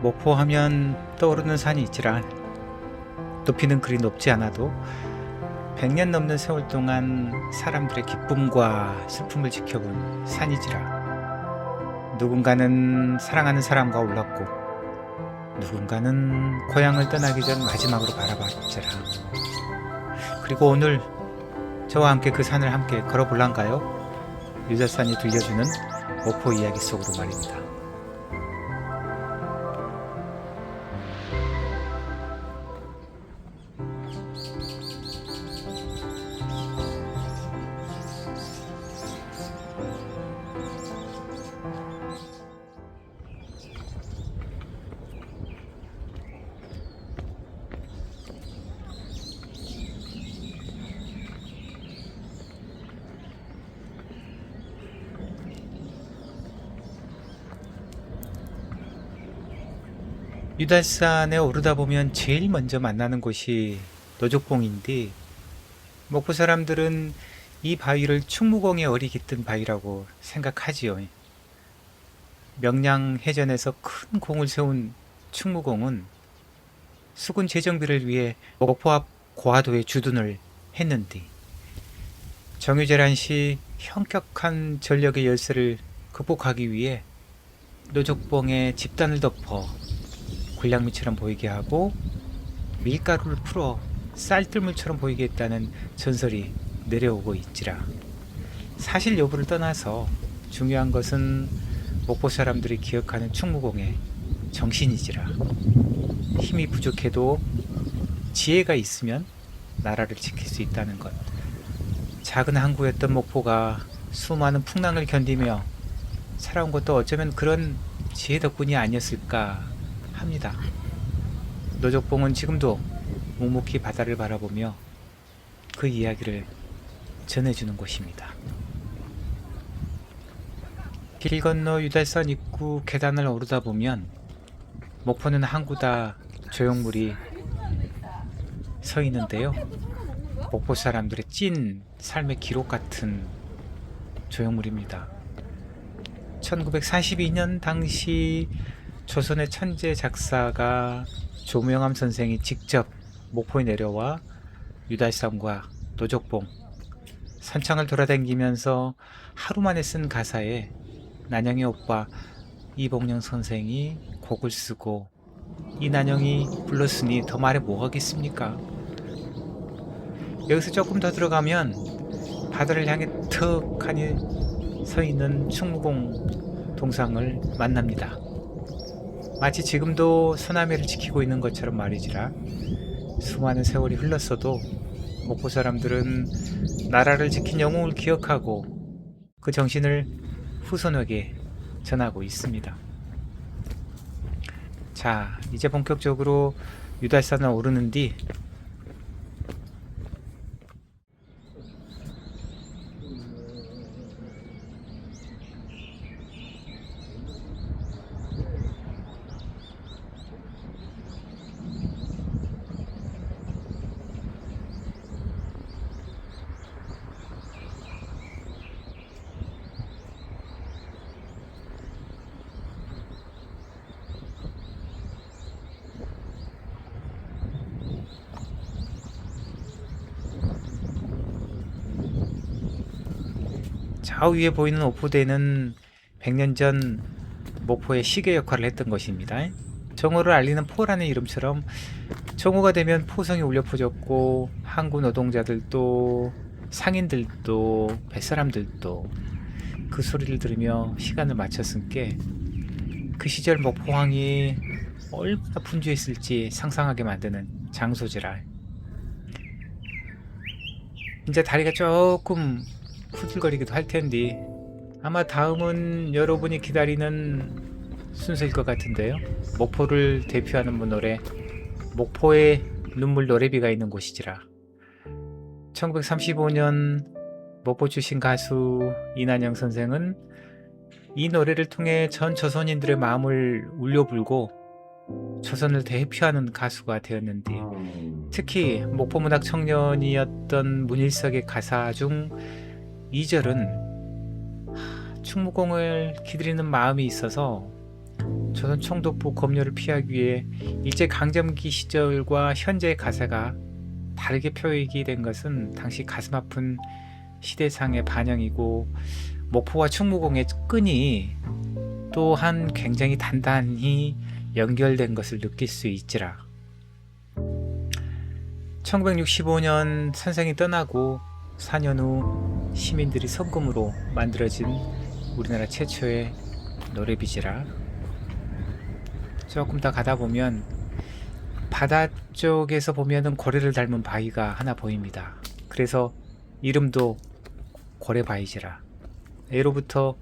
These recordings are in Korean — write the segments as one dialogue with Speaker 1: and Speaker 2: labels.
Speaker 1: 목포 하면 떠오르는 산이 있지라. 높이는 그리 높지 않아도 100년 넘는 세월 동안 사람들의 기쁨과 슬픔을 지켜본 산이지라. 누군가는 사랑하는 사람과 올랐고 누군가는 고향을 떠나기 전 마지막으로 바라봤지라. 그리고 오늘 저와 함께 그 산을 함께 걸어볼란가요? 유달산이 들려주는 목포 이야기 속으로 말입니다. 유달산에 오르다 보면 제일 먼저 만나는 곳이 노족봉인데, 목포 사람들은 이 바위를 충무공의 얼이 깃든 바위라고 생각하지요. 명량해전에서 큰 공을 세운 충무공은 수군 재정비를 위해 목포 앞 고화도에 주둔을 했는데, 정유재란 시 현격한 전력의 열세를 극복하기 위해 노족봉에 집단을 덮어 군량미처럼 보이게 하고 밀가루를 풀어 쌀뜨물처럼 보이게 했다는 전설이 내려오고 있지라. 사실 여부를 떠나서 중요한 것은 목포 사람들이 기억하는 충무공의 정신이지라. 힘이 부족해도 지혜가 있으면 나라를 지킬 수 있다는 것. 작은 항구였던 목포가 수많은 풍랑을 견디며 살아온 것도 어쩌면 그런 지혜 덕분이 아니었을까 합니다. 노족봉은 지금도 묵묵히 바다를 바라보며 그 이야기를 전해주는 곳입니다. 길 건너 유달산 입구 계단을 오르다 보면 목포는 항구다 조형물이 서 있는데요. 목포 사람들의 찐 삶의 기록 같은 조형물입니다. 1942년 당시 조선의 천재 작사가 조명암 선생이 직접 목포에 내려와 유달산과 노족봉, 산창을 돌아다니면서 하루 만에 쓴 가사에 난영의 오빠 이봉령 선생이 곡을 쓰고 이난영이 불렀으니 더 말해 뭐하겠습니까? 여기서 조금 더 들어가면 바다를 향해 턱하니 서 있는 충무공 동상을 만납니다. 마치 지금도 서남해를 지키고 있는 것처럼 말이지라. 수많은 세월이 흘렀어도 목포 사람들은 나라를 지킨 영웅을 기억하고 그 정신을 후손에게 전하고 있습니다. 자, 이제 본격적으로 유달산을 오르는 뒤 좌우 위에 보이는 오포대는 100년 전 목포의 시계 역할을 했던 것입니다. 정오를 알리는 포라는 이름처럼 정오가 되면 포성이 울려 퍼졌고 항구 노동자들도 상인들도 뱃사람들도 그 소리를 들으며 시간을 맞췄으니까 그 시절 목포항이 얼마나 분주했을지 상상하게 만드는 장소지라. 이제 다리가 조금 후들거리기도 할 텐데 아마 다음은 여러분이 기다리는 순서일 것 같은데요. 목포를 대표하는 노래 목포의 눈물 노래비가 있는 곳이지라. 1935년 목포 출신 가수 이난영 선생은 이 노래를 통해 전 조선인들의 마음을 울려불고 조선을 대표하는 가수가 되었는데, 특히 목포 문학 청년이었던 문일석의 가사 중 2절은 충무공을 기다리는 마음이 있어서 조선 총독부 검열을 피하기 위해 일제 강점기 시절과 현재의 가사가 다르게 표익이 된 것은 당시 가슴 아픈 시대상의 반영이고, 목포와 충무공의 끈이 또한 굉장히 단단히 연결된 것을 느낄 수 있지라. 1965년 선생이 떠나고 4년 후 시민들이 성금으로 만들어진 우리나라 최초의 노래비지라. 조금 더 가다 보면 바다 쪽에서 보면은 고래를 닮은 바위가 하나 보입니다. 그래서 이름도 고래바위지라. 예로부터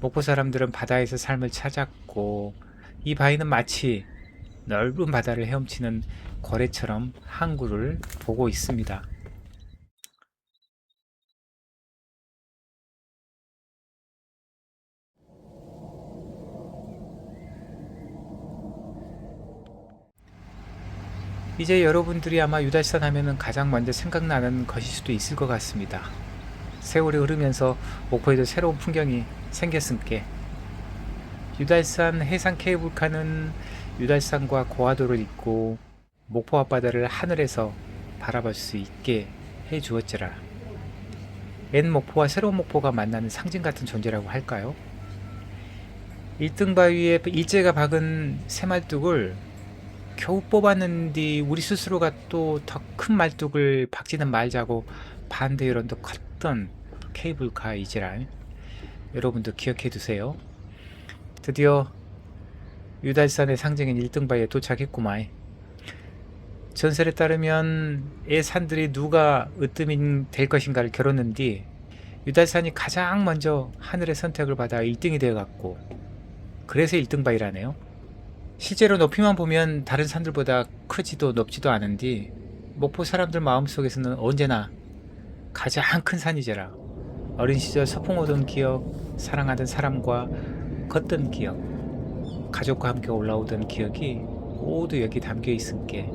Speaker 1: 목포 사람들은 바다에서 삶을 찾았고, 이 바위는 마치 넓은 바다를 헤엄치는 고래처럼 항구를 보고 있습니다. 이제 여러분들이 아마 유달산 하면은 가장 먼저 생각나는 것일 수도 있을 것 같습니다. 세월이 흐르면서 목포에도 새로운 풍경이 생겼음께, 유달산 해상 케이블카는 유달산과 고화도를 잇고 목포 앞바다를 하늘에서 바라볼 수 있게 해 주었지라. 옛 목포와 새로운 목포가 만나는 상징 같은 존재라고 할까요? 1등 바위에 일제가 박은 새말뚝을 겨우 뽑았는데 우리 스스로가 또 더 큰 말뚝을 박지는 말자고 반대 여론도 컸던 케이블카이지라. 여러분도 기억해 두세요. 드디어 유달산의 상징인 1등 바위에 도착했구만. 전설에 따르면 이 산들이 누가 으뜸이 될 것인가를 겨뤘는 뒤 유달산이 가장 먼저 하늘의 선택을 받아 1등이 되어갔고, 그래서 1등 바위라네요. 실제로 높이만 보면 다른 산들보다 크지도 높지도 않은데 목포 사람들 마음속에서는 언제나 가장 큰 산이잖아. 어린 시절 서풍 오던 기억, 사랑하던 사람과 걷던 기억, 가족과 함께 올라오던 기억이 모두 여기 담겨 있음께,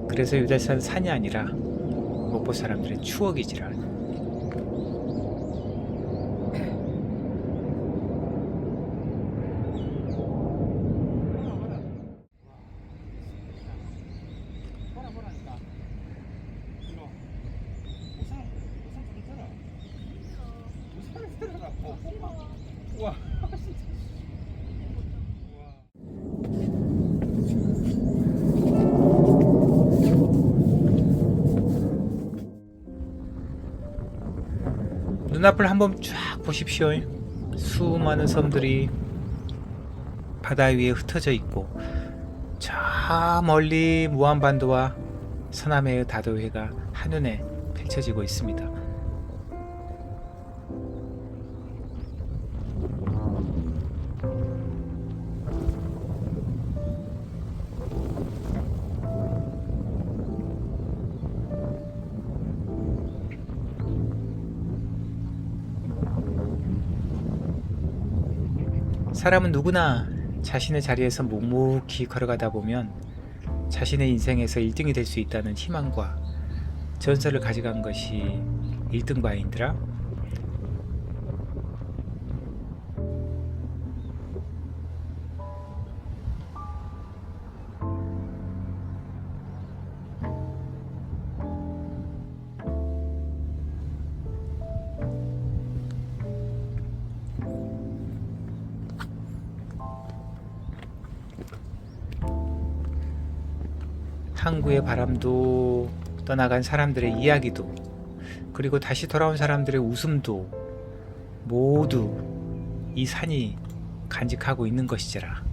Speaker 1: 그래서 유달산 산이 아니라 목포 사람들의 추억이지라. 눈앞을 한번 쫙 보십시오. 수많은 섬들이 바다 위에 흩어져 있고, 저 멀리 무한반도와 서남해의 다도해가 한눈에 펼쳐지고 있습니다. 사람은 누구나 자신의 자리에서 묵묵히 걸어가다 보면 자신의 인생에서 1등이 될 수 있다는 희망과 전설을 가져간 것이 1등 바위인들아. 항구의 바람도, 떠나간 사람들의 이야기도, 그리고 다시 돌아온 사람들의 웃음도 모두 이 산이 간직하고 있는 것이지라.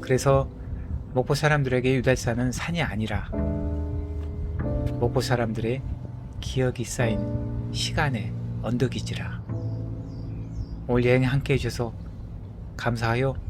Speaker 1: 그래서 목포 사람들에게 유달산은 산이 아니라 목포 사람들의 기억이 쌓인 시간의 언덕이지라. 오늘 여행 함께 해주셔서 감사하여.